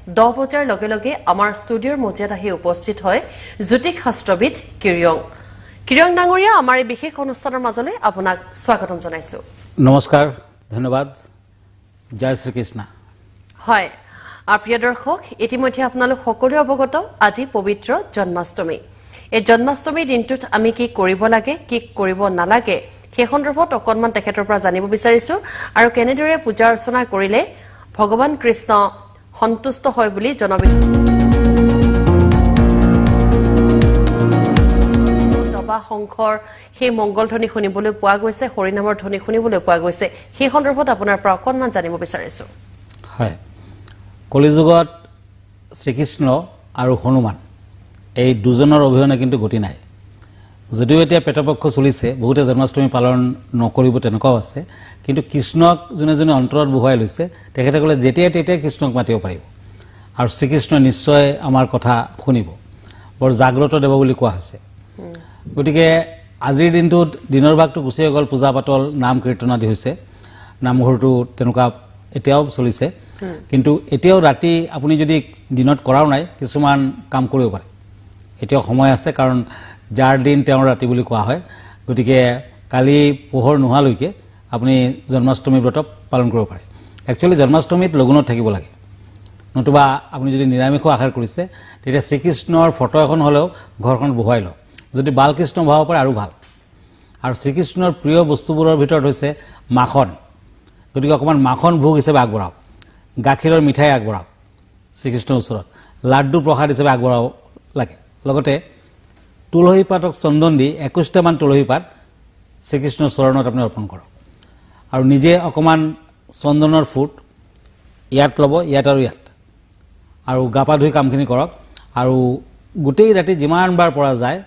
10 বজাৰ লগে লগে আমাৰ ষ্টুডিঅ'ৰ মজিয়াত আহি উপস্থিত হয় জ্যোতিষ শাস্ত্ৰবিদ কিৰিয়ং ডাঙৰীয়া আমাৰ এই বিশেষ অনুষ্ঠানৰ মাজলৈ আপোনাক স্বাগতম জনাইছো নমস্কাৰ ধন্যবাদ জয় শ্ৰীকৃষ্ণ হয় প্ৰিয় দৰ্শক ইতিমধ্যে আপোনালোক সকলোৱে অৱগত আজি পবিত্ৰ জন্মাষ্টমী এই জন্মাষ্টমীৰ দিনটোত আমি কি কৰিব লাগে কি কৰিব নালাগে সেই সন্দৰ্ভত অকণমান তেখেতৰ পৰা জানিব বিচাৰিছো আৰু কেনেদৰে পূজা অৰ্চনা কৰিলে ভগৱান কৃষ্ণ সন্তুষ্ট হয় বুলি দবা শংখৰ সেই মংগল ধ্বনি শুনিবলৈ পোৱা গৈছে হৰিনামৰ ধ্বনি শুনিবলৈ পোৱা গৈছে সেই সন্দৰ্ভত আপোনাৰ পৰা অকণমান জানিব বিচাৰিছো হয় কলিযুগত শ্ৰীকৃষ্ণ আৰু হনুমান এই দুজনৰ অভিনয় কিন্তু গতি নাই যদিও এতিয়া পেটপক্ষ চলিছে বহুতে জন্মাষ্টমী পালন নকৰিব তেনেকুৱাও আছে কিন্তু কৃষ্ণক যোনে অন্তৰত বহুৱাই লৈছে তেখেতসকলে যেতিয়া তেতিয়া কৃষ্ণক মাতিব পাৰিব আৰু শ্ৰীকৃষ্ণ নিশ্চয় আমাৰ কথা শুনিব বৰ জাগ্ৰত দেৱ বুলি কোৱা হৈছে গতিকে আজিৰ দিনটোত দিনৰ ভাগটো গুচিয়ে গ'ল পূজা পাতল নাম কীৰ্তন আদি হৈছে নামঘৰটো তেনেকুৱা এতিয়াও চলিছে কিন্তু এতিয়াও ৰাতি আপুনি যদি দিনত কৰাও নাই কিছুমান কাম কৰিব পাৰে এতিয়াও সময় আছে কাৰণ যাৰ দিন তেওঁৰ ৰাতি বুলি কোৱা হয় গতিকে কালি পোহৰ নোহোৱালৈকে আপুনি জন্মাষ্টমী ব্ৰত পালন কৰিব পাৰে একচুৱেলি জন্মাষ্টমীত লগুণত থাকিব লাগে নতুবা আপুনি যদি নিৰামিষো আহাৰ কৰিছে তেতিয়া শ্ৰীকৃষ্ণৰ ফটো এখন হ'লেও ঘৰখন বহুৱাই লওক যদি বালকৃষ্ণ বহাব পাৰে আৰু ভাল আৰু শ্ৰীকৃষ্ণৰ প্ৰিয় বস্তুবোৰৰ ভিতৰত হৈছে মাখন গতিকে অকণমান মাখন ভোগ হিচাপে আগবঢ়াওক গাখীৰৰ মিঠাই আগবঢ়াওক শ্ৰীকৃষ্ণৰ ওচৰত লাড্ডু প্ৰসাদ হিচাপে আগবঢ়াব লাগে লগতে তুলসী পাতক চন্দন দি 21টামান তুলসী পাত শ্ৰীকৃষ্ণৰ চৰণত আপুনি অৰ্পণ কৰক আৰু নিজে অকণমান চন্দনৰ ফুট ইয়াত ল'ব ইয়াত আৰু গা পা ধুই কামখিনি কৰক আৰু গোটেই ৰাতি যিমানবাৰ পৰা যায়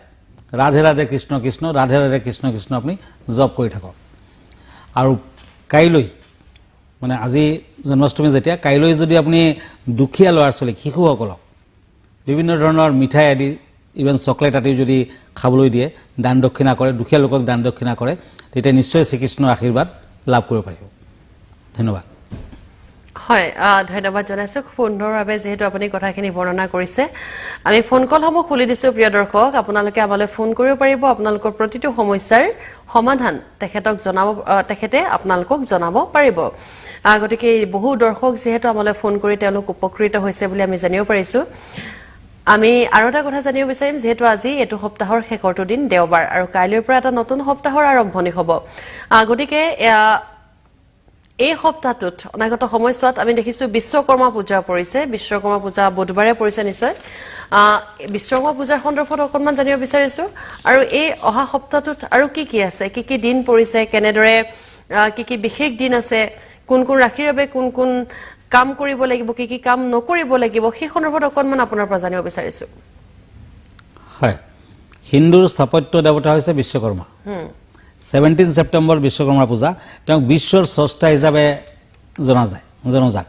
ৰাধে ৰাধে কৃষ্ণ কৃষ্ণ ৰাধে ৰাধে কৃষ্ণ কৃষ্ণ আপুনি জপ কৰি থাকক আৰু কাইলৈ মানে আজি জন্মাষ্টমী যেতিয়া কাইলৈ যদি আপুনি দুখীয়া ল'ৰা ছোৱালীক শিশুসকলক বিভিন্ন ধৰণৰ মিঠাই আদি ইভেন চকলেট আদি যদি খাবলৈ দিয়ে দান দক্ষিণা কৰে দুখীয়া লোকক দান দক্ষিণা কৰে তেতিয়া নিশ্চয় শ্ৰীকৃষ্ণৰ আশীৰ্বাদ লাভ কৰিব পাৰিব ধন্যবাদ হয় ধন্যবাদ জনাইছো খুব সুন্দৰভাৱে যেহেতু আপুনি কথাখিনি বৰ্ণনা কৰিছে আমি ফোন কলসমূহ খুলি দিছো প্ৰিয় দৰ্শক আপোনালোকে আমালৈ ফোন কৰিব পাৰিব আপোনালোকৰ প্ৰতিটো সমস্যাৰ সমাধান তেখেতে আপোনালোকক জনাব পাৰিব গতিকে বহু দৰ্শক যেহেতু আমালৈ ফোন কৰি তেওঁলোক উপকৃত হৈছে বুলি আমি জানিব পাৰিছো আমি আৰু এটা কথা জানিব বিচাৰিম যেহেতু আজি এইটো সপ্তাহৰ শেষৰটো দিন দেওবাৰ আৰু কাইলৈৰ পৰা এটা নতুন সপ্তাহৰ আৰম্ভণি হ'ব গতিকে এই সপ্তাহটোত অনাগত সময়ছোৱাত আমি দেখিছো বিশ্বকৰ্মা পূজা পৰিছে বিশ্বকৰ্মা পূজা বুধবাৰে পৰিছে নিশ্চয় বিশ্বকৰ্মা পূজাৰ সন্দৰ্ভত অকণমান জানিব বিচাৰিছো আৰু এই অহা সপ্তাহটোত আৰু কি আছে কি দিন পৰিছে কেনেদৰে কি বিশেষ দিন আছে কোন ৰাখিৰ বাবে কোন কাম কৰিব লাগিব কি কাম নকৰিব লাগিব সেই সন্দৰ্ভত অকণমান আপোনাৰ পৰা জানিব বিচাৰিছো হয় হিন্দুৰ স্থাপত্য দেৱতা হৈছে বিশ্বকৰ্মা 17 ছেপ্টেম্বৰ বিশ্বকৰ্মা পূজা তেওঁক বিশ্বৰ স্ৰষ্টা হিচাপে জনাজাত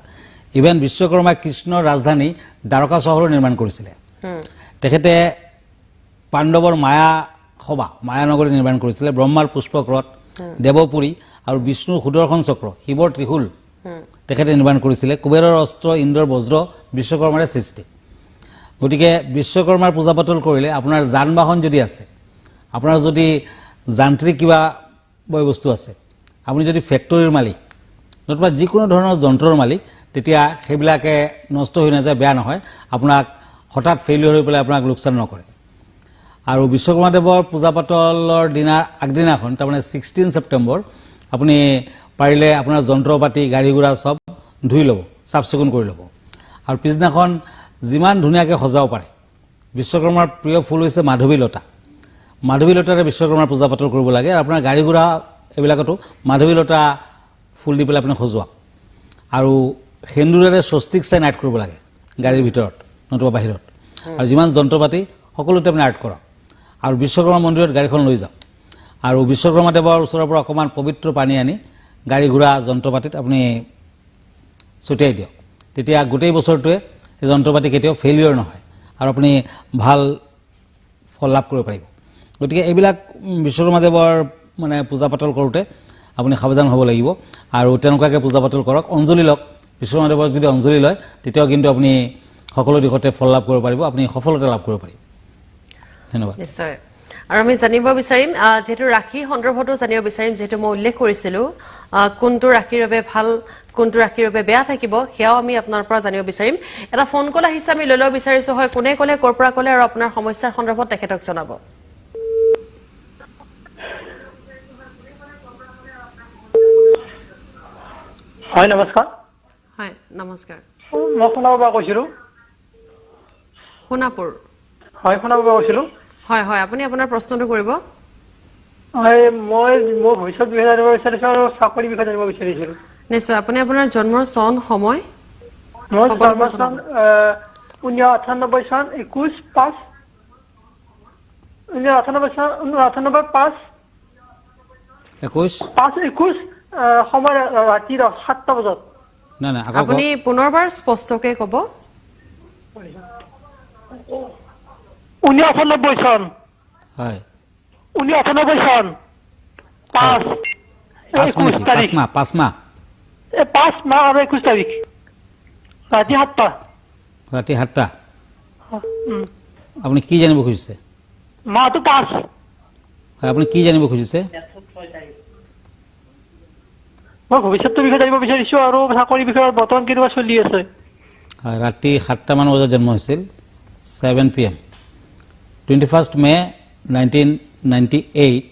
ইভেন বিশ্বকৰ্মাই কৃষ্ণৰ ৰাজধানী দ্বাৰকা চহৰো নিৰ্মাণ কৰিছিলে তেখেতে পাণ্ডৱৰ মায়ানগৰী নিৰ্মাণ কৰিছিলে ব্ৰহ্মাৰ পুষ্পক্ৰত দেৱপুৰী আৰু বিষ্ণুৰ সুদৰ্শন চক্ৰ শিৱৰ ত্ৰিশূল তেখেতে নিৰ্মাণ কৰিছিলে কুবেৰৰ অস্ত্ৰ ইন্দ্ৰৰ বজ্ৰ বিশ্বকৰ্মাৰে সৃষ্টি গতিকে বিশ্বকৰ্মাৰ পূজা পাতল কৰিলে আপোনাৰ যান বাহন যদি আছে আপোনাৰ যদি যান্ত্ৰিক কিবা বস্তু আছে আপুনি যদি ফেক্টৰীৰ মালিক নতুবা যিকোনো ধৰণৰ যন্ত্ৰৰ মালিক তেতিয়া সেইবিলাকে নষ্ট হৈ নাযায় বেয়া নহয় আপোনাক হঠাৎ ফেইলিয়ৰ হৈ পেলাই আপোনাক লোকচান নকৰে আৰু বিশ্বকৰ্মা দেৱৰ পূজা পাতলৰ আগদিনাখন তাৰমানে 16 ছেপ্টেম্বৰ আপুনি পাৰিলে আপোনাৰ যন্ত্ৰপাতি গাড়ী ঘোঁৰা সব ধুই ল'ব চাফ চিকুণ কৰি ল'ব আৰু পিছদিনাখন যিমান ধুনীয়াকৈ সজাব পাৰে বিশ্বকৰ্মাৰ প্ৰিয় ফুল হৈছে মাধৱী লতাৰে বিশ্বকৰ্মাৰ পূজা পাতল কৰিব লাগে আৰু আপোনাৰ গাড়ী ঘোঁৰা এইবিলাকতো মাধৱী লতা ফুল দি পেলাই আপুনি সজোৱাওক আৰু সেন্দুৰেৰে স্বস্তিক চাইন আৰ্ট কৰিব লাগে গাড়ীৰ ভিতৰত নতুবা বাহিৰত আৰু যিমান যন্ত্ৰপাতি সকলোতে আপুনি আৰ্ট কৰক আৰু বিশ্বকৰ্মা মন্দিৰত গাড়ীখন লৈ যাওক আৰু বিশ্বকৰ্মা দেৱৰ ওচৰৰ পৰা অকণমান পবিত্ৰ পানী আনি গাড়ী ঘোঁৰা যন্ত্ৰপাতিত আপুনি ছটিয়াই দিয়ক তেতিয়া গোটেই বছৰটোৱে এই যন্ত্ৰপাতি কেতিয়াও ফেইলিয়ৰ নহয় আৰু আপুনি ভাল ফল লাভ কৰিব পাৰিব গতিকে এইবিলাক বিশ্বকৰ্মা দেৱৰ মানে পূজা পাতল কৰোঁতে আপুনি সাৱধান হ'ব লাগিব আৰু তেনেকুৱাকৈ পূজা পাতল কৰক অঞ্জলি লওক বিশ্বকৰ্মাদেৱক যদি অঞ্জলি লয় তেতিয়াও কিন্তু আপুনি সকলো দিশতে ফল লাভ কৰিব পাৰিব, আপুনি সফলতা লাভ কৰিব পাৰিব। ধন্যবাদ। নিশ্চয়। আৰু আমি জানিব বিচাৰিম যেহেতু ৰাখি সন্দৰ্ভতো জানিব বিচাৰিম, যেহেতু মই উল্লেখ কৰিছিলো কোনটো ৰাখিৰ বাবে ভাল কোনটো ৰাখিৰ বাবে বেয়া থাকিব সেয়াও আমি আপোনাৰ পৰা জানিব বিচাৰিম। এটা ফোন কল আহিছে, আমি লৈ ল'ব বিচাৰিছো। হয়, কোনে ক'লে, ক'ৰ পৰা ক'লে আৰু আপোনাৰ সমস্যাৰ সন্দৰ্ভত তেখেতক জনাব। হয়, নমস্কাৰ। হয়, নমস্কাৰ। মই সোণাপুৰৰ পৰা কৈছিলোঁ। সোণাপুৰ। হয়, সোণাপুৰৰ পৰা কৈছিলোঁ। হয় হয়, আপুনি আপোনাৰ প্ৰশ্নটো কৰিব। হয়, মই মোৰ ভৱিষ্যত বিষয়ে জানিব বিচাৰিছোঁ আৰু চাকৰিৰ বিষয়ে জানিব বিচাৰিছিলোঁ। নিশ্চয়, আপুনি আপোনাৰ জন্মৰ চন সময় মোৰ জন্ম সকলোবোৰ চন জনাব। 1998 চন 21/5 5 21 সময় ৰাতি 7টা বজাত। নাই নাই, আকৌ আপুনি পুনৰবাৰ স্পষ্টকৈ ক'ব। 1998 চন। হয়, 1998 চন 5 5 তাৰিখ। 5 মাহ 5 মাহ আৰু 21 তাৰিখ ৰাতি 7টা। ৰাতি 7টা। আপুনি কি জানিব খুজিছে? মাহটো 5। হয়, আপুনি কি জানিব খুজিছে? মই ভৱিষ্যতৰ বিষয়ে জানিব বিচাৰিছোঁ আৰু চাকৰিৰ বিষয়ে বৰ্তমান কেনেকুৱা চলি আছে। হয়, ৰাতি 7টামান বজাত জন্ম হৈছিল, 7 PM, 21 মে 1998।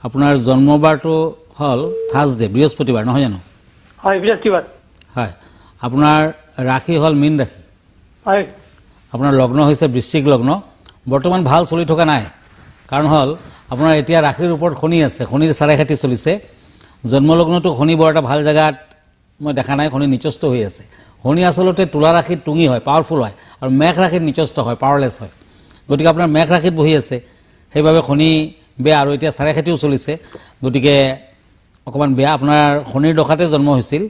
আপোনাৰ জন্মবাৰটো হ'ল থাৰ্ছডে, বৃহস্পতিবাৰ, নহয় জানো? হয়, বৃহস্পতিবাৰ। হয়, আপোনাৰ ৰাশি হ'ল মীন ৰাশি, হয়। আপোনাৰ লগ্ন হৈছে বৃশ্চিক লগ্ন। বৰ্তমান ভাল চলি থকা নাই, কাৰণ হ'ল আপোনাৰ এতিয়া ৰাশিৰ ওপৰত শনি আছে, শনিৰ চাৰেখাতি চলিছে। জন্মলগ্নটো শনি বৰ এটা ভাল জেগাত মই দেখা নাই, শনি নিচস্ত হৈ আছে। শনি আচলতে তুলা ৰাশিত টুঙি হয়, পাৱাৰফুল হয়, আৰু মেঘ ৰাশিত নিচস্ত হয়, পাৱাৰলেছ হয়। গতিকে আপোনাৰ মেঘ ৰাশিত বহি আছে, সেইবাবে শনি বেয়া, আৰু এতিয়া চাৰেখাতিও চলিছে, গতিকে অকণমান বেয়া। আপোনাৰ শনিৰ দশাতে জন্ম হৈছিল।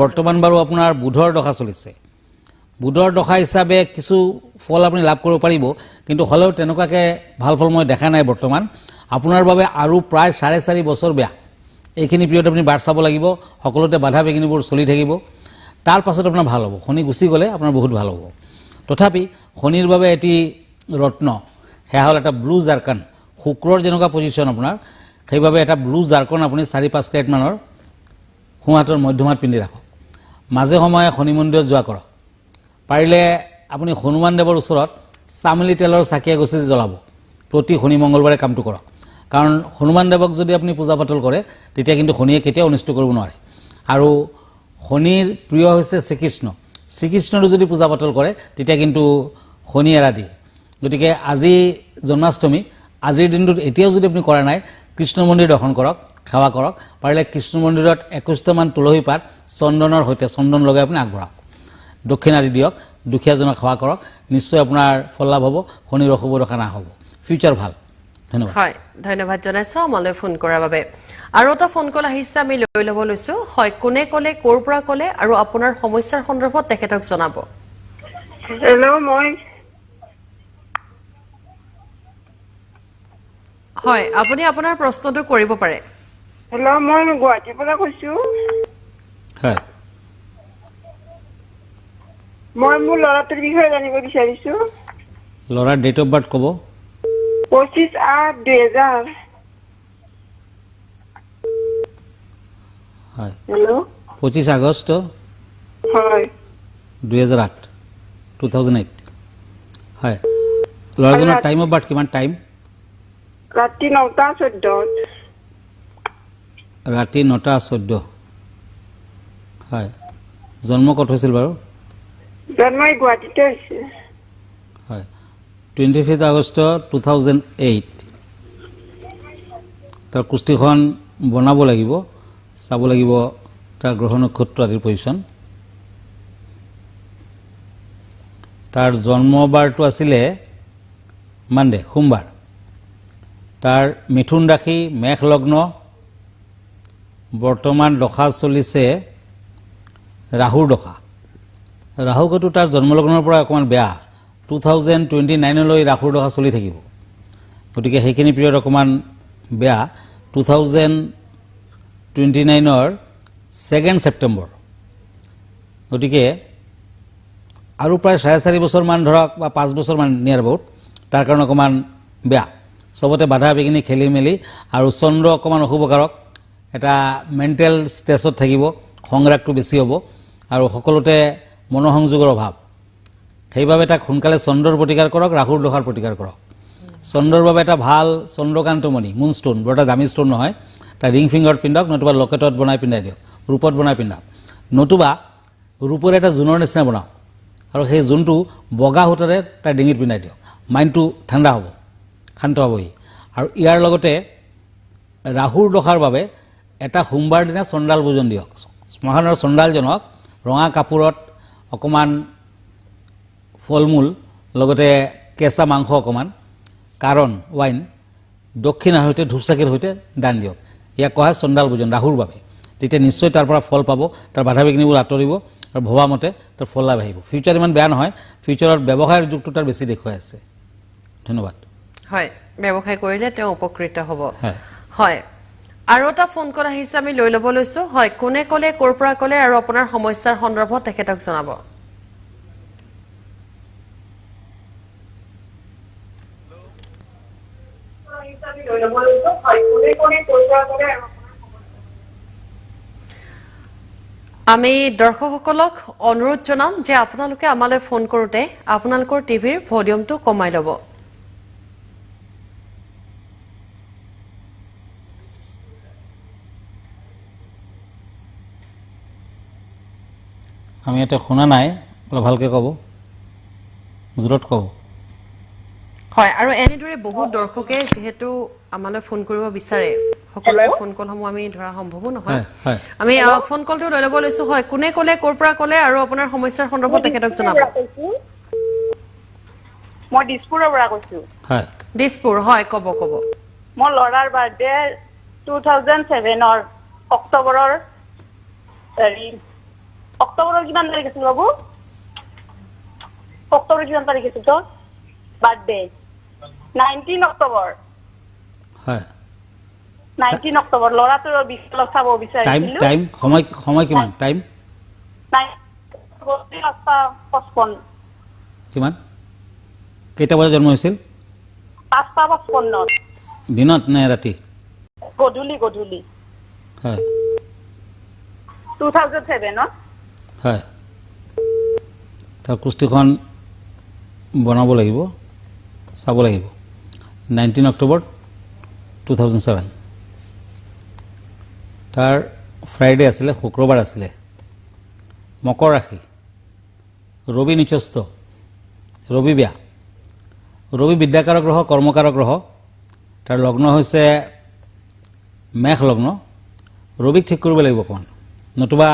বৰ্তমান বাৰু আপোনাৰ বুধৰ দশা চলিছে। বুধৰ দশা হিচাপে কিছু ফল আপুনি লাভ কৰিব পাৰিব, কিন্তু হ'লেও তেনেকুৱাকৈ ভাল ফল মই দেখা নাই বৰ্তমান। আপোনাৰ বাবে আৰু প্ৰায় 4.5 বছৰ বেয়া। এইখিনি পিৰিয়ড আপুনি বাট চাব লাগিব, সকলোতে বাধা বিঘিনিবোৰ চলি থাকিব। তাৰ পাছত আপোনাৰ ভাল হ'ব, শনি গুচি গ'লে আপোনাৰ বহুত ভাল হ'ব। তথাপি শনিৰ বাবে এটি ৰত্ন, সেয়া হ'ল এটা ব্লু জাৰ্কান। শুক্ৰৰ যেনেকুৱা পজিশ্যন আপোনাৰ, সেইবাবে এটা ব্লু জাৰ্কন আপুনি 4-5 কেৰেট মানৰ সোঁহাতৰ মধ্যমাত পিন্ধি ৰাখক। মাজে সময়ে শনি মন্দিৰত যোৱা কৰক। পাৰিলে আপুনি হনুমান দেৱৰ ওচৰত চামলি তেলৰ চাকি এগছি জ্বলাব। প্ৰতি শনি মংগলবাৰে কামটো কৰক, কাৰণ হনুমান দেৱক যদি আপুনি পূজা পাতল কৰে তেতিয়া কিন্তু শনিয়ে কেতিয়াও অনিষ্ট কৰিব নোৱাৰে। আৰু শনিৰ প্ৰিয় হৈছে শ্ৰীকৃষ্ণ, শ্ৰীকৃষ্ণৰো যদি পূজা পাতল কৰে তেতিয়া কিন্তু শনি এৰা দিয়ে। গতিকে আজি জন্মাষ্টমী, আজিৰ দিনটোত এতিয়াও যদি আপুনি কৰা নাই, কৃষ্ণ মন্দিৰ দৰ্শন কৰক, সেৱা কৰক। পাৰিলে কৃষ্ণ মন্দিৰত 21টামান তুলসী পাত চন্দনৰ সৈতে চন্দন লগাই আপুনি আগবঢ়াওক, দক্ষিণ আদি দিয়ক, দুখীয়াজনক সেৱা কৰক, নিশ্চয় আপোনাৰ ফল লাভ হ'ব, শনিৰ অশুভ দশা নাহ'ব, ফিউচাৰ ভাল। ধন্যবাদ। হয়, ধন্যবাদ জনাইছোঁ আমালৈ ফোন কৰাৰ বাবে। আৰু এটা ফোন কল আহিছে, আমি লৈ ল'ব লৈছোঁ। হয়, কোনে ক'লে, ক'ৰ পৰা ক'লে আৰু আপোনাৰ সমস্যাৰ সন্দৰ্ভত তেখেতক জনাব। হেল্ল', মই হয়, আপুনি আপোনাৰ প্ৰশ্নটো কৰিব পাৰে। হেল্ল', মই গুৱাহাটীৰ পৰা কৈছোঁ। হয়, মই মোৰ ল'ৰাটোৰ বিষয়ে জানিব বিচাৰিছোঁ। ল'ৰাৰ ডেট অফ বাৰ্থ ক'ব। 25/8/2000। হয়, হেল্ল', 25 আগষ্ট হয়। 2008। হয়, ল'ৰাজনৰ টাইম অফ বাৰ্থ কিমান? টাইম ৰাতি 9:14। ৰাতি 9:14। হয়, জন্ম ক'ত হৈছিল বাৰু? জন্ম গুৱাহাটীতে হৈছে। হয়, 25 আগষ্ট 2008। তাৰ কুস্তিখন বনাব লাগিব, চাব লাগিব তাৰ গ্ৰহ নক্ষত্ৰ আদিৰ পজিশ্যন। তাৰ জন্ম বাৰটো আছিলে মানডে, সোমবাৰ। তাৰ মিথুন ৰাশি, মেঘ লগ্ন। বৰ্তমান দশা চলিছে ৰাহুৰ দশা। ৰাহুকতো তাৰ জন্মলগ্নৰ পৰা অকণমান বেয়া, 2029লৈ ৰাহুৰ দশা চলি থাকিব। গতিকে সেইখিনি পিৰিয়ড অকণমান বেয়া। 2029ৰ 2 ছেপ্টেম্বৰ গতিকে আৰু প্ৰায় 4.5 বছৰমান ধৰক বা 5 বছৰমান নিয়াৰ বহুত তাৰ কাৰণে অকণমান বেয়া চবতে বাধা বিঘিনি খেলি মেলি আৰু চন্দ্ৰ অকণমান অশুভকাৰক এটা মেণ্টেল ষ্ট্ৰেছত থাকিব সংৰাগটো বেছি হ'ব আৰু সকলোতে মনোসংযোগৰ অভাৱ সেইবাবে তাক সোনকালে চন্দ্ৰৰ প্ৰতিকাৰ কৰক ৰাহুৰ দশাৰ প্ৰতিকাৰ কৰক চন্দ্ৰৰ বাবে এটা ভাল চন্দ্ৰকান্তমণি মুনষ্টোন বৰ এটা দামী ষ্টোন নহয় এটা ৰিং ফিংগাৰত পিন্ধক নতুবা লকেটত বনাই পিন্ধাই দিয়ক ৰূপত বনাই পিন্ধক নতুবা ৰূপৰ এটা জোনৰ নিচিনা বনাওক আৰু সেই জোনটো বগা সূতাৰে তাৰ ডিঙিত পিন্ধাই দিয়ক মাইণ্ডটো ঠাণ্ডা হ'ব শান্ত হ'বহি আৰু ইয়াৰ লগতে ৰাহুৰ দশাৰ বাবে এটা সোমবাৰ দিনা চণ্ডাল ভোজন দিয়ক শ্মশানৰ চণ্ডালজনক ৰঙা কাপোৰত অকণমান ফল মূল লগতে কেঁচা মাংস অকণমান কাৰণ ৱাইন দক্ষিণাৰ সৈতে ধূপচাকিৰ সৈতে দান দিয়ক ইয়াক কোৱা হয় চণ্ডাল ভোজন ৰাহুৰ বাবে তেতিয়া নিশ্চয় তাৰ পৰা ফল পাব তাৰ বাধা বিঘিনিবোৰ আঁতৰিব আৰু ভবামতে তাৰ ফল লাভ আহিব ফিউচাৰ ইমান বেয়া নহয় ফিউচাৰত ব্যৱসায়ৰ যুগটো তাৰ বেছি দেখুৱাই আছে ধন্যবাদ হয় ব্যৱসায় কৰিলে তেওঁ উপকৃত হ'ব হয় হয় আৰু এটা ফোন কল আহিছে আমি লৈ ল'ব লৈছো হয় কোনে ক'লে ক'ৰ পৰা ক'লে আৰু আপোনাৰ সমস্যাৰ সন্দৰ্ভত তেখেতক জনাব আমি দৰ্শকসকলক অনুৰোধ জনাম যে আপোনালোকে আমালৈ ফোন কৰোঁতে আপোনালোকৰ টিভিৰ ভলিউমটো কমাই ল'ব আমি এটা শুনা নাই অলপ ভালকৈ ক'ব জোৰত ক'ব হয় আৰু এনেদৰে বহুত দৰ্শকে যেহেতু আমালৈ ফোন কৰিব বিচাৰে সকলোৰে ফোন কলসমূহ আমি ধৰা সম্ভৱো নহয় হয় আমি ফোন কলটো লৈ ল'ব লৈছো হয় কোনে ক'লে ক'ৰ পৰা ক'লে আৰু আপোনাৰ সমস্যাৰ সন্দৰ্ভত তেখেতক জনাব মই দিছপুৰৰ পৰা কৈছো হয় দিছপুৰ হয় ক'ব মোৰ ল'ৰাৰ বাৰ্থডে 2007 অক্টোবৰৰ কিমান তাৰিখ আছিল বাবু অক্টোবৰৰ কিমান তাৰিখ আছিল তোৰ বাৰ্থডে 19 অক্টোবৰ হয় 19 অক্টোবৰ ল'ৰাটোৰ বিষয়ে চাব টাইম বিচাৰিছিলো টাইম সময় কিমান টাইম 5:55 কিমান কেইটা বজাত জন্ম হৈছিল 5:55 দিনত নে ৰাতি গধূলি হয় 2007 হয় তাৰ কুস্তিখন বনাব লাগিব চাব লাগিব 19 অক্টোবৰ 2007 তাৰ ফ্ৰাইডে আছিলে শুক্ৰবাৰ আছিলে মকৰ ৰাশি ৰবি নিচস্ত ৰবি বেয়া ৰবি বিদ্যাকাৰক গ্ৰহ কৰ্মকাৰক গ্ৰহ তাৰ লগ্ন হৈছে মেঘ লগ্ন ৰবিক ঠিক কৰিব লাগিব অকণমান নতুবা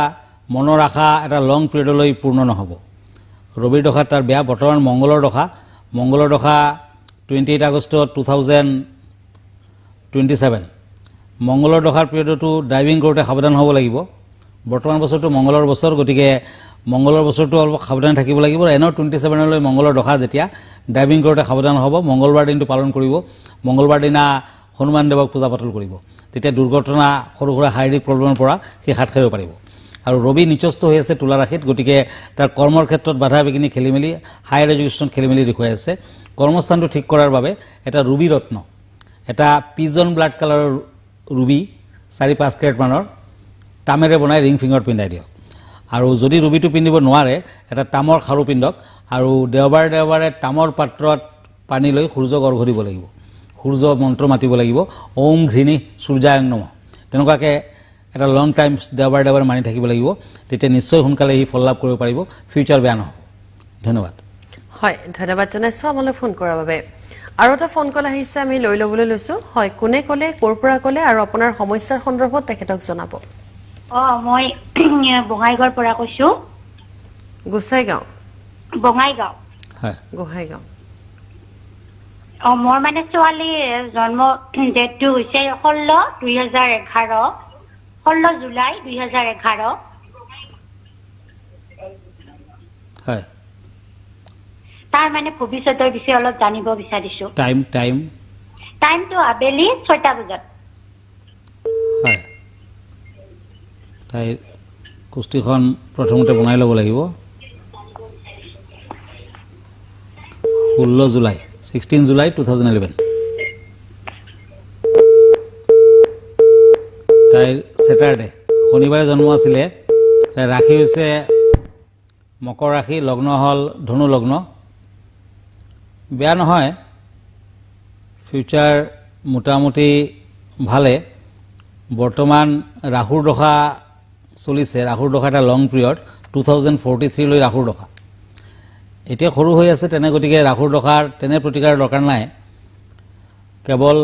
মনৰ আশা এটা লং পিৰিয়ডলৈ পূৰ্ণ নহ'ব ৰবিৰ দশা তাৰ বেয়া বৰ্তমান মংগলৰ দশা 28 আগষ্ট 2027 মংগলৰ দশাৰ পিৰিয়ডতো ড্ৰাইভিং কৰোঁতে সাৱধান হ'ব লাগিব বৰ্তমান বছৰটো মংগলৰ বছৰ গতিকে মংগলৰ বছৰটো অলপ সাৱধান থাকিব লাগিব এনৰ 27লৈ মংগলৰ দশা যেতিয়া ড্ৰাইভিং কৰোঁতে সাৱধান হ'ব মংগলবাৰ দিনটো পালন কৰিব মংগলবাৰ দিনা হনুমান দেৱক পূজা পাতল কৰিব তেতিয়া দুৰ্ঘটনা সৰু সুৰা শাৰীৰিক প্ৰব্লেমৰ পৰা সি হাত সাৰিব পাৰিব আৰু ৰবি নিচস্ত হৈ আছে তুলা ৰাশিত গতিকে তাৰ কৰ্মৰ ক্ষেত্ৰত বাধা বিঘিনি খেলি মেলি হায়াৰ এডুকেশ্যনত খেলি মেলি দেখুৱাই আছে কৰ্মস্থানটো ঠিক কৰাৰ বাবে এটা ৰুবি ৰত্ন এটা পিজন ব্লাড কালাৰৰ ৰুবি 4-5 কেৰেট মানৰ তামেৰে বনাই ৰিং ফিংগাৰত পিন্ধাই দিয়ক আৰু যদি ৰুবিটো পিন্ধিব নোৱাৰে এটা তামৰ খাৰু পিন্ধক আৰু দেওবাৰে তামৰ পাত্ৰত পানী লৈ সূৰ্যক অৰ্ঘ্য দিব লাগিব সূৰ্য মন্ত্ৰ মাতিব লাগিব ওম ঘৃণী সূৰ্যায় নমঃ তেনেকুৱাকৈ এটা লং টাইম দেওবাৰে মানি থাকিব লাগিব তেতিয়া নিশ্চয় সোনকালে সি ফল লাভ কৰিব পাৰিব ফিউচাৰ বেয়া নহ'ব ধন্যবাদ হয় ধন্যবাদ জনাইছো আমালৈ ফোন কৰাৰ বাবে আৰু এটা ফোন কল আহিছে আমি লৈ ল'বলৈ লৈছো হয় কোনে ক'লে ক'ৰ পৰা ক'লে আৰু আপোনাৰ সমস্যাৰ সন্দৰ্ভত তেখেতক জনাব মই বঙাইগাঁৱৰ পৰা কৈছো গোসাইগাঁও হয় গোহাইগাঁও মোৰ মানে ছোৱালী জন্ম ডেটটো হৈছে 16 জুলাই 2011 হয় তাৰ মানে ভৱিষ্যতৰ বিষয়ে অলপ জানিব বিচাৰিছো টাইমটো আবেলি 6টা বজাত হয় তাই কুস্তিখন প্ৰথমতে বনাই ল'ব লাগিব 16 জুলাই 16 জুলাই 2011 তাইৰ ছেটাৰডে শনিবাৰে জন্ম আছিলে তাইৰ ৰাশি হৈছে মকৰ ৰাশি লগ্ন হ'ল ধনু লগ্ন বেয়া নহয় ফিউচাৰ মোটামুটি ভালে বৰ্তমান ৰাহুৰ দশা চলিছে ৰাহুৰ দশা এটা লং পিৰিয়ড 2043 লৈ ৰাহুৰ দশা এতিয়া সৰু হৈ আছে তেনে গতিকে ৰাহুৰ দশাৰ তেনে প্ৰতিকাৰ দৰকাৰ নাই কেৱল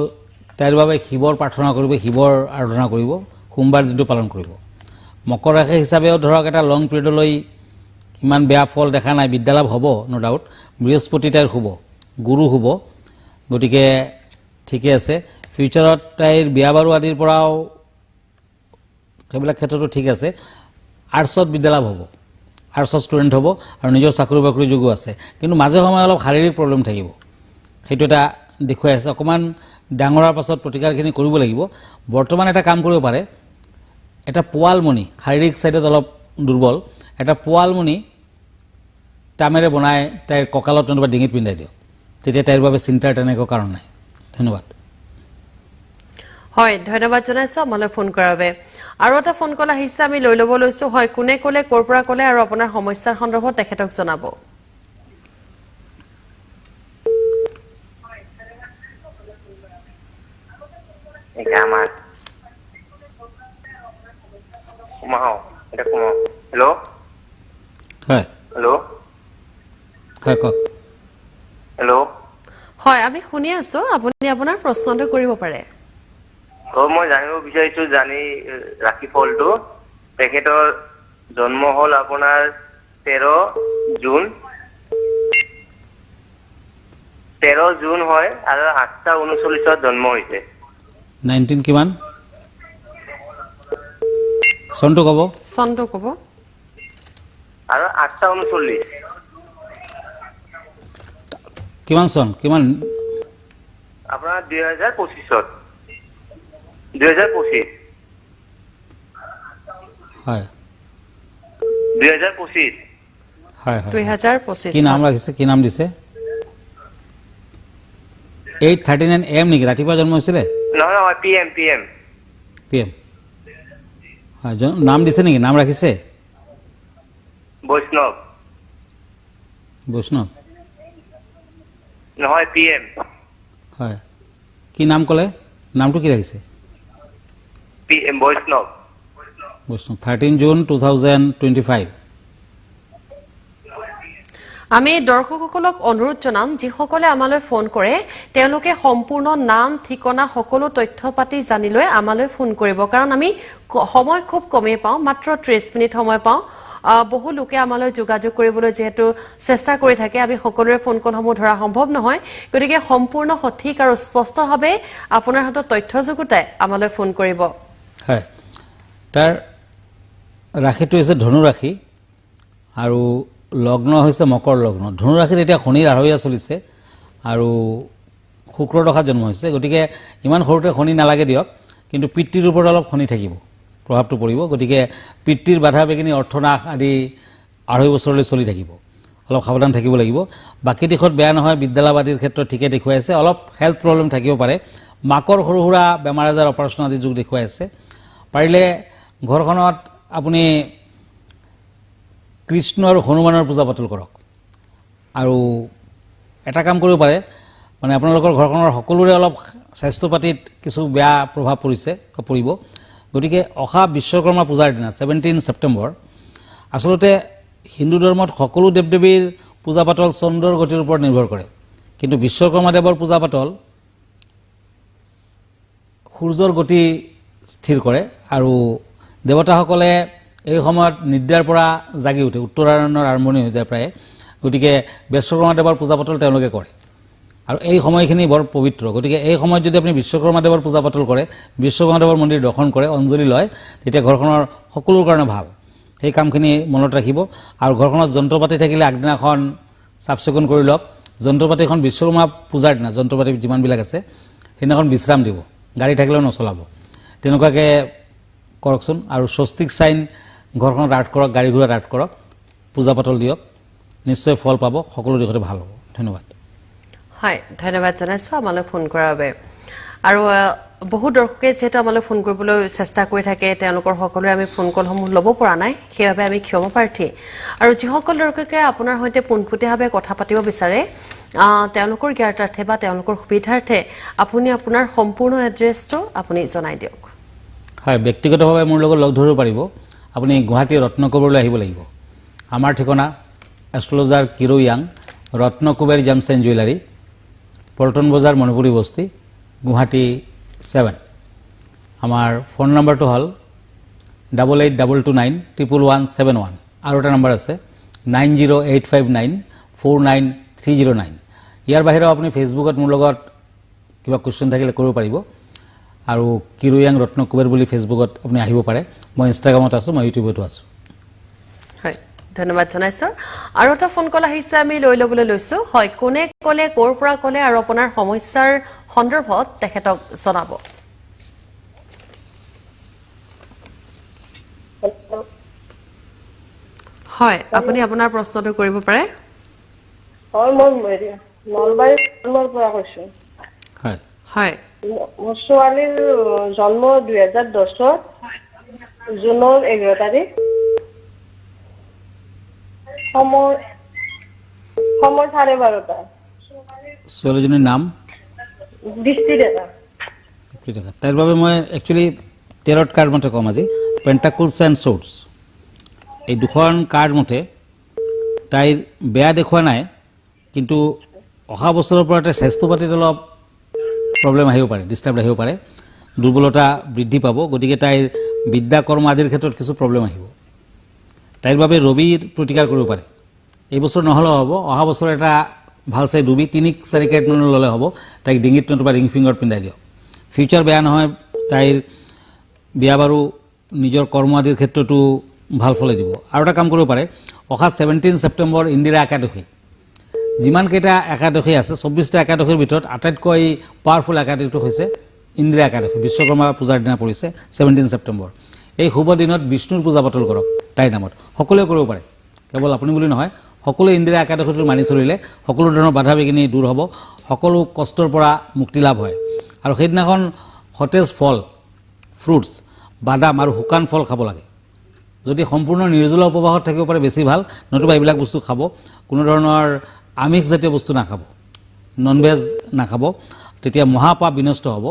তাইৰ বাবে শিৱৰ প্ৰাৰ্থনা কৰিব শিৱৰ আৰাধনা কৰিব সোমবাৰ দিনটো পালন কৰিব মকৰ ৰাশি হিচাপেও ধৰক এটা লং পিৰিয়ডলৈ ইমান বেয়া ফল দেখা নাই বিদ্যালাভ হ'ব নো ডাউট বৃহস্পতি তাইৰ শুব গুৰু শুব গতিকে ঠিকে আছে ফিউচাৰত তাইৰ বিয়া বাৰু আদিৰ পৰাও সেইবিলাক ক্ষেত্ৰতো ঠিক আছে আৰ্টছত বিদ্যালাভ হ'ব আৰ্টছত ষ্টুডেণ্ট হ'ব আৰু নিজৰ চাকৰি বাকৰি যোগো আছে কিন্তু মাজে সময়ে অলপ শাৰীৰিক প্ৰব্লেম থাকিব সেইটো এটা দেখুৱাই আছে অকণমান ডাঙৰৰ পাছত প্ৰতিকাৰখিনি কৰিব লাগিব বৰ্তমান এটা কাম কৰিব পাৰে এটা পোৱালমণি শাৰীৰিক চাইডত অলপ দুৰ্বল এটা পোৱালমণি তামেৰে বনাই তাইৰ কঁকালত নতুবা ডিঙিত পিন্ধাই দিয়ক তেতিয়া তাইৰ বাবে চিন্তাৰ তেনেকুৱা কাৰণ নাই ধন্যবাদ হয় ধন্যবাদ জনাইছো আমালৈ ফোন কৰাৰ বাবে আৰু এটা ফোন কল আহিছে আমি লৈ ল'ব লৈছো হয় কোনে ক'লে ক'ৰ পৰা ক'লে আৰু আপোনাৰ সমস্যাৰ সন্দৰ্ভত তেখেতক জনাব Llamas. Kumaho. Ada kumaho. Hello? হয় Hello? হয় কওক Hello? হয় আমি শুনি আছো আপুনি আপোনাৰ প্ৰশ্নটো কৰিব পাৰে মই জানিব বিচাৰিছো ৰাশি ফলটো তেখেতৰ জন্ম হ'ল আপোনাৰ 13 জুন হয় আৰু 8:39 জন্ম হৈছে 19 কিমান চনটো ক'ব চনটো ক'ব আৰু 8:39 কিমান চন কিমান আপোনাৰ 2025 2025 হয় 2025 হয় হয় 2025 কি নাম ৰাখিছে কি নাম দিছে 8:39 AM নেকি ৰাতিপুৱা জন্ম হৈছিলে নহয় PM PM হয় নাম দিছে নেকি নাম ৰাখিছে বৈষ্ণৱ বৈষ্ণৱ নহয় PM হয় কি নাম ক'লে নামটো কি ৰাখিছে PM বৈষ্ণৱ 13 জুন 2025 আমি দৰ্শকসকলক অনুৰোধ জনাম যিসকলে আমালৈ ফোন কৰে তেওঁলোকে সম্পূৰ্ণ নাম ঠিকনা সকলো তথ্য পাতি জানি লৈ আমালৈ ফোন কৰিব কাৰণ আমি সময় খুব কমেই পাওঁ মাত্ৰ 30 মিনিট সময় পাওঁ বহু লোকে আমালৈ যোগাযোগ কৰিবলৈ যেহেতু চেষ্টা কৰি থাকে আমি সকলোৰে ফোন কলসমূহ ধৰা সম্ভৱ নহয় গতিকে সম্পূৰ্ণ সঠিক আৰু স্পষ্টভাৱে আপোনাৰ হাতত তথ্য যুগুতাই আমালৈ ফোন কৰিব হয় তাৰ ৰাশিটো হৈছে ধনু ৰাশি আৰু লগ্ন হৈছে মকৰ লগ্ন ধনু ৰাশিত এতিয়া শনিৰ আঢ়ৈয়া চলিছে আৰু শুক্ৰ দশাত জন্ম হৈছে গতিকে ইমান সৰুতে শনি নালাগে দিয়ক কিন্তু পিতৃৰ ওপৰত অলপ শনি থাকিব প্ৰভাৱটো পৰিব গতিকে পিতৃৰ বাধা বিঘিনি অৰ্থনাশ আদি 2.5 বছৰলৈ চলি থাকিব অলপ সাৱধান থাকিব লাগিব বাকী দিশত বেয়া নহয় বিদ্যালাভ আদিৰ ক্ষেত্ৰত ঠিকে দেখুৱাই আছে অলপ হেল্থ প্ৰব্লেম থাকিব পাৰে মাকৰ সৰু সুৰা বেমাৰ আজাৰ অপাৰেশ্যন আদি যোগ দেখুৱাই আছে পাৰিলে ঘৰখনত আপুনি কৃষ্ণ আৰু হনুমানৰ পূজা পাতল কৰক আৰু এটা কাম কৰিব পাৰে মানে আপোনালোকৰ ঘৰখনৰ সকলোৰে অলপ স্বাস্থ্য পাতিত কিছু বেয়া প্ৰভাৱ পৰিব গতিকে অহা বিশ্বকৰ্মা পূজাৰ দিনা 17 ছেপ্টেম্বৰ আসলতে হিন্দু ধৰ্মত সকলো দেৱ দেৱীৰ পূজা পাতল চন্দ্ৰৰ গতিৰ ওপৰত নিৰ্ভৰ কৰে কিন্তু বিশ্বকৰ্মা দেৱৰ পূজা পাতল সূৰ্যৰ গতি স্থিৰ কৰে আৰু দেৱতাসকলে এই সময়ত নিদ্ৰাৰ পৰা জাগি উঠে উত্তৰায়ণৰ আৰম্ভণি হৈ যায় প্ৰায় গতিকে বিশ্বকৰ্মা দেৱৰ পূজা পাতল তেওঁলোকে কৰে আৰু এই সময়খিনি বৰ পবিত্ৰ গতিকে এই সময়ত যদি আপুনি বিশ্বকৰ্মা দেৱৰ পূজা পাতল কৰে বিশ্বকৰ্মা দেৱৰ মন্দিৰ দৰ্শন কৰে অঞ্জলি লয় তেতিয়া ঘৰখনৰ সকলোৰ কাৰণে ভাল সেই কামখিনি মনত ৰাখিব আৰু ঘৰখনত যন্ত্ৰপাতি থাকিলে আগদিনাখন চাফ চিকুণ কৰি লওক যন্ত্ৰপাতিখন বিশ্বকৰ্মা পূজাৰ দিনা যন্ত্ৰপাতি যিমানবিলাক আছে সেইদিনাখন বিশ্ৰাম দিব গাড়ী থাকিলেও নচলাব তেনেকুৱাকৈ কৰকচোন আৰু স্বস্তিক চাইন ঘৰখনত আৰ্ট কৰক, গাড়ী ঘোঁৰাত আৰ্ট কৰক, পূজা পাতল দিয়ক, নিশ্চয় ফল পাব, সকলো দিশতে ভাল হ'ব। ধন্যবাদ। হয়, ধন্যবাদ জনাইছোঁ আমালৈ ফোন কৰাৰ বাবে। আৰু বহু দৰ্শকে যিহেতু আমালৈ ফোন কৰিবলৈ চেষ্টা কৰি থাকে, তেওঁলোকৰ সকলোৰে আমি ফোন কলসমূহ ল'ব পৰা নাই, সেইবাবে আমি ক্ষমা প্ৰাৰ্থী। আৰু যিসকল দৰ্শকে আপোনাৰ সৈতে পোনপটীয়াভাৱে কথা পাতিব বিচাৰে, তেওঁলোকৰ জ্ঞাতাৰ্থে বা তেওঁলোকৰ সুবিধাৰ্থে আপুনি আপোনাৰ সম্পূৰ্ণ এড্ৰেছটো আপুনি জনাই দিয়ক। হয়, ব্যক্তিগতভাৱে মোৰ লগত লগ ধৰিব পাৰিব। আপুনি গুৱাহাটীৰ ৰত্নকুবেৰলৈ আহিব লাগিব। আমাৰ ঠিকনা astrologer Kiro Yang, Ratnakuber gems and jewellery, Paltan Bazar, Manipuri বস্তি, গুৱাহাটী 7। আমাৰ ফোন নম্বৰটো হ'ল 8822911171। আৰু এটা নম্বৰ আছে 9085949309। ইয়াৰ বাহিৰেও আপুনি ফেচবুকত মোৰ লগত কিবা কুৱেশ্যন থাকিলে কৰিব পাৰিব। আৰু কিৰো য়াং ৰত্নকুবেৰ বুলি ফেচবুকত আপুনি আহিব পাৰে। মই ইনষ্টাগ্ৰামত আছোঁ, মই ইউটিউবতো আছোঁ। হয়, ধন্যবাদ জনাইছোঁ। আৰু এটা ফোন কল আহিছে, আমি লৈ ল'বলৈ লৈছোঁ। হয়, কোনে ক'লে, ক'ৰ পৰা ক'লে আৰু আপোনাৰ সমস্যাৰ সন্দৰ্ভত তেখেতক জনাব। হয়, আপুনি আপোনাৰ প্ৰশ্নটো কৰিব পাৰে। হয়, মই নলবাৰীৰ পৰা কৈছোঁ। হয় হয়, মোৰ ছোৱালীৰ জন্ম 2010 জুনৰ 11 তাৰিখ। সময় 12:30। ছোৱালীজনীৰ নাম দৃষ্টি ডেকা। তাইৰ বাবে মই একচুৱেলি 13 কাৰ্ড মতে ক'ম আজি, পেণ্টাকুলছ এণ্ড শ্বৰ্টছ। এই দুখন কাৰ্ড মতে তাইৰ বেয়া দেখুওৱা নাই, কিন্তু অহা বছৰৰ পৰা তাইৰ স্বাস্থ্য পাতিত অলপ প্ৰব্লেম আহিব পাৰে, ডিষ্টাৰ্ব আহিব পাৰে, দুৰ্বলতা বৃদ্ধি পাব। গতিকে তাইৰ বিদ্যা কৰ্ম আদিৰ ক্ষেত্ৰত কিছু প্ৰব্লেম আহিব। তাইৰ বাবে ৰবিৰ প্ৰতিকাৰ কৰিব পাৰে। এই বছৰ নহ'লেও হ'ব, অহা বছৰ এটা ভাল চাই ৰবি 3-4 কেৰেট মানৰ ল'লে হ'ব। তাইক ডিঙিত নতুবা ৰিং ফিংগাৰত পিন্ধাই দিয়ক। ফিউচাৰ বেয়া নহয়, তাইৰ বিয়া বাৰু নিজৰ কৰ্ম আদিৰ ক্ষেত্ৰতো ভাল ফলে দিব। আৰু এটা কাম কৰিব পাৰে, অহা 17 ছেপ্টেম্বৰ ইন্দিৰা একাদশী। যিমানকেইটা একাদশী আছে, 24টা একাদশীৰ ভিতৰত আটাইতকৈ পাৱাৰফুল একাদশীটো হৈছে ইন্দিৰা একাদশী। বিশ্বকৰ্মা পূজাৰ দিনা পৰিছে 17 ছেপ্টেম্বৰ। এই শুভ দিনত বিষ্ণুৰ পূজা পাতল কৰক তাইৰ নামত। সকলোৱে কৰিব পাৰে, কেৱল আপুনি বুলি নহয়, সকলোৱে ইন্দিৰা একাদশীটো মানি চলিলে সকলো ধৰণৰ বাধা বিঘিনি দূৰ হ'ব, সকলো কষ্টৰ পৰা মুক্তি লাভ হয়। আৰু সেইদিনাখন সতেজ ফল, ফ্ৰুটছ, বাদাম আৰু শুকান ফল খাব লাগে। যদি সম্পূৰ্ণ নিৰ্জলা উপবাসত থাকিব পাৰে বেছি ভাল, নতুবা এইবিলাক বস্তু খাব। কোনো ধৰণৰ আমিষজাতীয় বস্তু নাখাব, ননভেজ নাখাব, তেতিয়া মহাপাপ বিনষ্ট হ'ব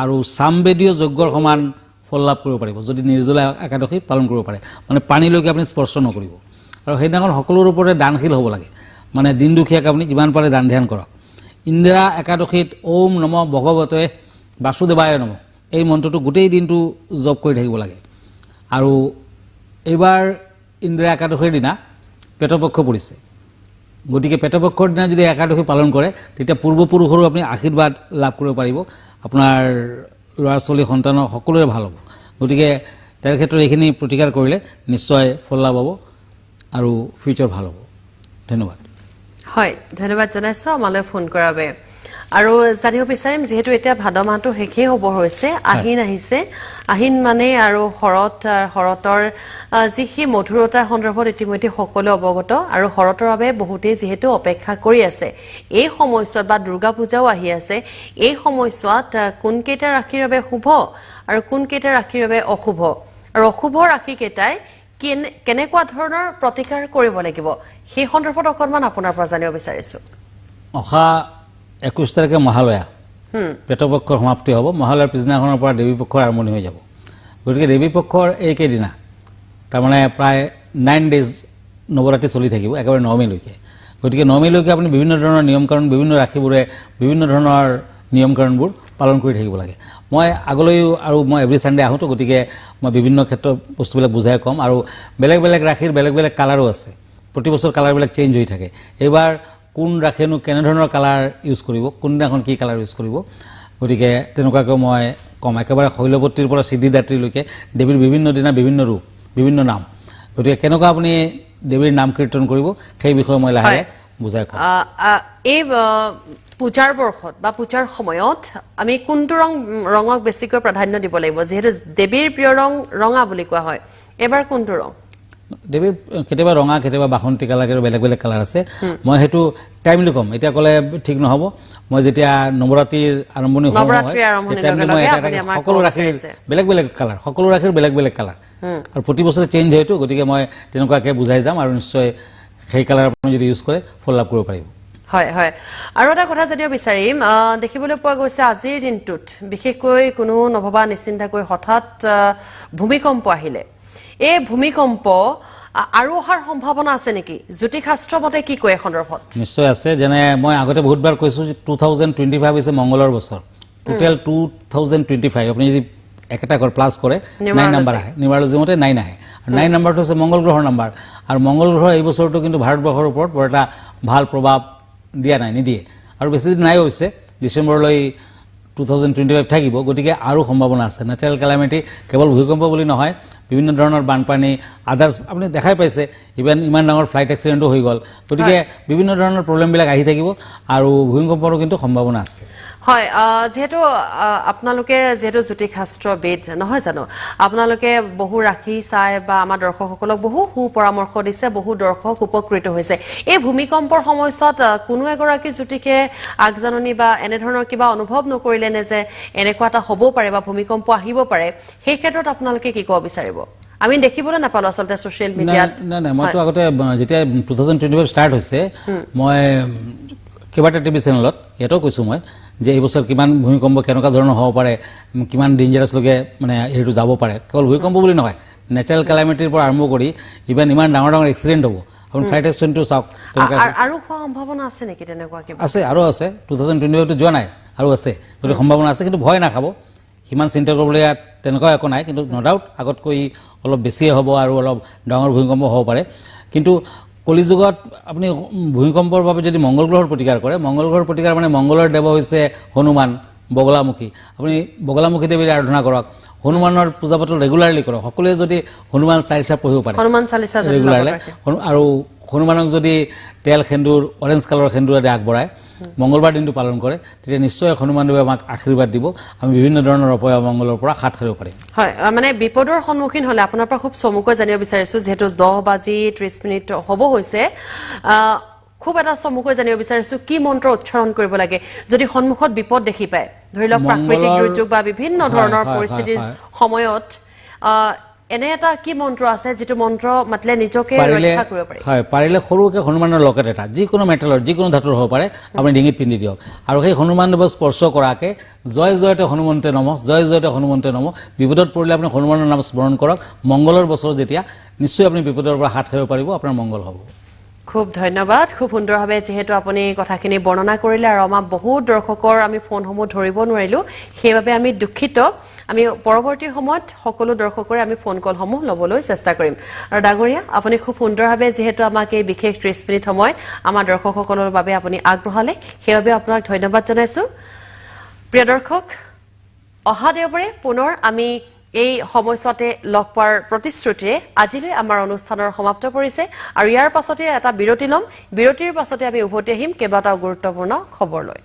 আৰু সামবেদীয় যজ্ঞৰ সমান ফল লাভ কৰিব পাৰিব যদি নিৰ্জলা একাদশী পালন কৰিব পাৰে। মানে পানীলৈকে আপুনি স্পৰ্শ নকৰিব। আৰু সেইদিনাখন সকলোৰ ওপৰতে দানশীল হ'ব লাগে। মানে দিন দুখীয়াক আপুনি যিমান পাৰে দান ধ্যান কৰক। ইন্দিৰা একাদশীত ওম নম ভগৱতে বাসুদেৱায় নম এই মন্ত্ৰটো গোটেই দিনটো জপ কৰি থাকিব লাগে। আৰু এইবাৰ ইন্দিৰা একাদশীৰ দিনা পেটপক্ষ পৰিছে, গতিকে পেটপক্ষৰ দিনা যদি একাদশী পালন কৰে তেতিয়া পূৰ্বপুৰুষৰো আপুনি আশীৰ্বাদ লাভ কৰিব পাৰিব। আপোনাৰ ল'ৰা ছোৱালী সন্তানৰ সকলোৰে ভাল হ'ব। গতিকে তাৰ ক্ষেত্ৰত এইখিনি প্ৰতিকাৰ কৰিলে নিশ্চয় ফল লাভ হ'ব আৰু ফিউচাৰ ভাল হ'ব। ধন্যবাদ। হয়, ধন্যবাদ জনাইছোঁ আমালৈ ফোন কৰাৰ বাবে। আৰু জানিব বিচাৰিম, যিহেতু এতিয়া ভাদ মাহটো শেষেই হ'ব হৈছে, আহিন আহিছে, আহিন মানে আৰু শৰতৰ যি সেই মধুৰতাৰ সন্দৰ্ভত ইতিমধ্যে সকলো অৱগত। আৰু শৰতৰ বাবে বহুতেই যিহেতু অপেক্ষা কৰি আছে। এই সময়ছোৱাত বা দুৰ্গা পূজাও আহি আছে, এই সময়ছোৱাত কোনকেইটা ৰাশিৰ বাবে শুভ আৰু কোনকেইটা ৰাশিৰ বাবে অশুভ, আৰু অশুভ ৰাশিকেইটাই কেনেকুৱা ধৰণৰ প্ৰতিকাৰ কৰিব লাগিব, সেই সন্দৰ্ভত অকণমান আপোনাৰ পৰা জানিব বিচাৰিছোঁ। অহা 21 তাৰিখে মহালয়া, পেটপক্ষৰ সমাপ্তি হ'ব। মহালয়াৰ পিছদিনাখনৰ পৰা দেৱী পক্ষৰ আৰম্ভণি হৈ যাব। গতিকে দেৱী পক্ষৰ এইকেইদিনা তাৰমানে প্ৰায় 9 ডেজ নৱৰাত্ৰি চলি থাকিব, একেবাৰে 9 মেলৈকে। গতিকে 9 মেলৈকে আপুনি বিভিন্ন ধৰণৰ নিয়মকানুন, বিভিন্ন ৰাশিবোৰে বিভিন্ন ধৰণৰ নিয়মকানুনবোৰ পালন কৰি থাকিব লাগে। মই আগলৈও আৰু মই এভৰি চানডে আহোঁতো, গতিকে মই বিভিন্ন ক্ষেত্ৰত বস্তুবিলাক বুজাই ক'ম। আৰু বেলেগ বেলেগ ৰাশিৰ বেলেগ বেলেগ কালাৰো আছে, প্ৰতি বছৰ কালাৰবিলাক চেঞ্জ হৈ থাকে। এইবাৰ কোন ৰাশিয়েনো কেনেধৰণৰ কালাৰ ইউজ কৰিব, কোনদিনাখন কি কালাৰ ইউজ কৰিব, গতিকে তেনেকুৱাকৈ মই ক'ম। একেবাৰে শৈলৱতীৰ পৰা সিদ্ধিদাত্ৰীলৈকে দেৱীৰ বিভিন্ন দিনা বিভিন্ন ৰূপ, বিভিন্ন নাম। গতিকে কেনেকুৱা আপুনি দেৱীৰ নাম কীৰ্তন কৰিব সেই বিষয়ে মই লাহে বুজাই ক'ম। এই পূজাৰ বৰ্ষত বা পূজাৰ সময়ত আমি কোনটো ৰঙক বেছিকৈ প্ৰাধান্য দিব লাগিব, যিহেতু দেৱীৰ প্ৰিয় ৰং ৰঙা বুলি কোৱা হয়, এবাৰ কোনটো ৰং? দেৱীৰ কেতিয়াবা ৰঙা কেতিয়াবা বাসন্তী কালাৰ কেতিয়াবা বেলেগ বেলেগ কালাৰ আছে মই হেতু টাইমলি কম এতিয়া কলে ঠিক নহব মই যেতিয়া নৱৰাত্ৰিৰ আৰম্ভণি হয় সকলো ৰাখিৰ বেলেগ বেলেগ কালাৰ সকলো ৰাখিৰ বেলেগ বেলেগ কালাৰ আৰু প্ৰতি বছৰে চেঞ্জ হয়তো গতিকে মই তেনেকুৱাকে বুজাই যাম আৰু নিশ্চয় সেই কালাৰ আপুনি যদি ইউজ কৰে ফলো আপ কৰিব পাৰিব হয় হয় আৰু এটা কথা জানিব বিচাৰিম দেখিবলৈ পোৱা গৈছে আজিৰ দিনটোত বিশেষকৈ কোনো নভবা নিশ্চিন্তাকৈ হঠাৎ ভূমিকম্প আহিলে এই ভূমিকম্প আৰু অহাৰ সম্ভাৱনা আছে নেকি জ্যোতিষশাস্ত্ৰ মতে কি কয় সন্দৰ্ভত নিশ্চয় আছে যেনে মই আগতে বহুতবাৰ কৈছো যে 2025 হৈছে মংগলৰ বছৰ টোটেল 2025 আপুনি যদি একটা কৰ প্লাস কৰে 9 নাম্বাৰ আহে নিউমাৰলজি মতে 9 আহে আৰু 9 নাম্বাৰটো হৈছে মংগল গ্ৰহৰ নাম্বাৰ আৰু মংগল গ্ৰহ এই বছৰটো কিন্তু ভাৰতবৰ্ষৰ ওপৰত বৰ এটা ভাল প্ৰভাৱ দিয়া নাই নিদিয়ে আৰু বেছি দিন নাই হৈছে ডিসেম্বৰলৈ 2025 থাকিব গতিকে আৰু সম্ভাৱনা আছে ন্যাচাৰাল ক্যালামিটি কেৱল ভূমিকম্প বুলি নহয় বিভিন্ন ধৰণৰ বানপানী আদাৰ্স আপুনি দেখাই পাইছে ইমান ডাঙৰ ফ্লাইট এক্সিডেন্টও হৈ গল গতিকে বিভিন্ন ধৰণৰ প্ৰবলেম বিলাক আহি থাকিব আৰু ভূমিকম্পৰো কিন্তু সম্ভাৱনা আছে হয় যেহেতু আপোনালোকে যেহেতু জ্যোতিষশাস্ত্ৰবিদ নহয় জানো আপোনালোকে বহু ৰাখি চাই বা আমাৰ দৰ্শকসকলক বহু পৰামৰ্শ দিছে বহু দৰ্শক উপকৃত হৈছে এই ভূমিকম্পৰ সময়ত কোনো এগৰাকী জ্যোতিষে আগজাননী বা এনে ধৰণৰ কিবা অনুভৱ নকৰিলে নে যে এনেকুৱা এটা হ'ব পাৰে বা ভূমিকম্প আহিব পাৰে সেই ক্ষেত্ৰত আপোনালোকে কি ক'ব বিচাৰিব আমি দেখিবলৈ নাপালো আসলতে সোশ্যাল মিডিয়াত না মইতো আগতে যেতিয়া 2025 স্টাৰ্ট হৈছে মই কেবাটা টিভি চেনেলত এটো কৈছো মই যে এই বছৰ কিমান ভূমিকম্প কেনেকুৱা ধৰণৰ হ'ব পাৰে কিমান ডেঞ্জাৰাছ লগে মানে হেতু যাব পাৰে কেৱল ভূমিকম্প বুলি নহয় ন্যাচাৰাল ক্যালামিটিৰ পৰা আৰম্ভ কৰি ইমান ডাঙৰ ডাঙৰ এক্সিডেন্ট হ'ব আপুনি ফ্লাইট এক্সিডেন্টটো চাওক আৰু হোৱা সম্ভাৱনা আছে নেকি তেনেকুৱা কিবা আছে আৰু আছে 2025 টো যোৱা নাই আৰু আছে গতিকে সম্ভাৱনা আছে কিন্তু ভয় নাখাব হিমান চিন্তা কৰিবলৈ তেনেকুৱা একো নাই কিন্তু নো ডাউট আগতকৈ অলপ বেছি হ'ব আৰু অলপ ডাঙৰ ভূমিকম্প হ'ব পাৰে কিন্তু কলিযুগত আপুনি ভূমিকম্পৰ বাবে যদি মংগল গ্ৰহৰ প্ৰতিকাৰ কৰে মংগল গ্ৰহৰ প্ৰতিকাৰ মানে মংগলৰ দেৱ হৈছে হনুমান বগলামুখী আপুনি বগলামুখী দেৱীৰ আৰাধনা কৰক হনুমানৰ পূজা পাতল ৰেগুলাৰলি কৰক সকলোৱে যদি হনুমান চালিসা পঢ়িব পাৰে হনুমান চালিসা যদি ৰেগুলাৰলি আৰু হনুমানক যদি তেল খেন্দুৰ অৰেঞ্জ কালাৰৰ খেন্দুৰেৰে আগবঢ়ায় মংগলবাৰ দিনটো পালন কৰে তেতিয়া নিশ্চয় হনুমানদেৱে আমাক আশীৰ্বাদ দিব আমি বিভিন্ন ধৰণৰ অপয়া মংগলৰ পৰা হাত সাৰিব পাৰিম হয় মানে বিপদৰ সন্মুখীন হলে আপোনাৰ পৰা খুব চমুকৈ জানিব বিচাৰিছো যেহেতু 10:30 হ'ব হৈছে খুব এটা চমুকৈ জানিব বিচাৰিছো কি মন্ত্ৰ উচ্চাৰণ কৰিব লাগে যদি সন্মুখত বিপদ দেখি পায় ধৰি লওক প্ৰাকৃতিক দুৰ্যোগ বা বিভিন্ন ধৰণৰ পৰিস্থিতিৰ সময়ত এনে এটা কি মন্ত্ৰ আছে যেটো মন্ত্ৰ মাতলে নিজকে ৰক্ষা কৰিব পাৰি হয় পাৰিলে সৰুকে হনুমানৰ লকেট এটা যিকোনো মেটালৰ যিকোনো ধাতুৰ হ'ব পাৰে আপুনি ডিঙিত পিন্ধি দিয়ক আৰু সেই হনুমান দেৱক স্পৰ্শ কৰাকে জয় জয়তে হনুমন্তে নমঃ জয় জয়তে হনুমন্তে নমঃ বিপদত পৰিলে আপুনি হনুমানৰ নাম স্মৰণ কৰক মংগলৰ বছৰ যেতিয়া নিশ্চয় আপুনি বিপদৰ পৰা হাত সাৰিব পাৰিব আপোনাৰ মংগল হ'ব খুব ধন্যবাদ খুব সুন্দৰভাৱে যেহেতু আপুনি কথাখিনি বৰ্ণনা কৰিলে আৰু আমাৰ বহুত দৰ্শকৰ আমি ফোনসমূহ ধৰিব নোৱাৰিলো সেইবাবে আমি দুখিত আমি পৰৱৰ্তী সময়ত সকলো দৰ্শকৰে আমি ফোন কলসমূহ লবলৈ চেষ্টা কৰিম আৰু ডাঙৰীয়া আপুনি খুব সুন্দৰভাৱে যেহেতু আমাক এই বিশেষ 30 মিনিট সময় আমাৰ দৰ্শকসকলৰ বাবে আপুনি আগবঢ়ালে সেইবাবে আপোনাক ধন্যবাদ জনাইছো প্ৰিয় দৰ্শক অহা দেওবাৰে পুনৰ আমি এই সময়ছতে লগ পোৱাৰ প্ৰতিশ্ৰুতিৰে আজিলৈ আমাৰ অনুষ্ঠানৰ সমাপ্ত কৰিছে আৰু ইয়াৰ পাছতে এটা বিৰতি লম বিৰতিৰ পাছতে আমি উভতি আহিম কেইবাটাও গুৰুত্বপূৰ্ণ খবৰ লৈ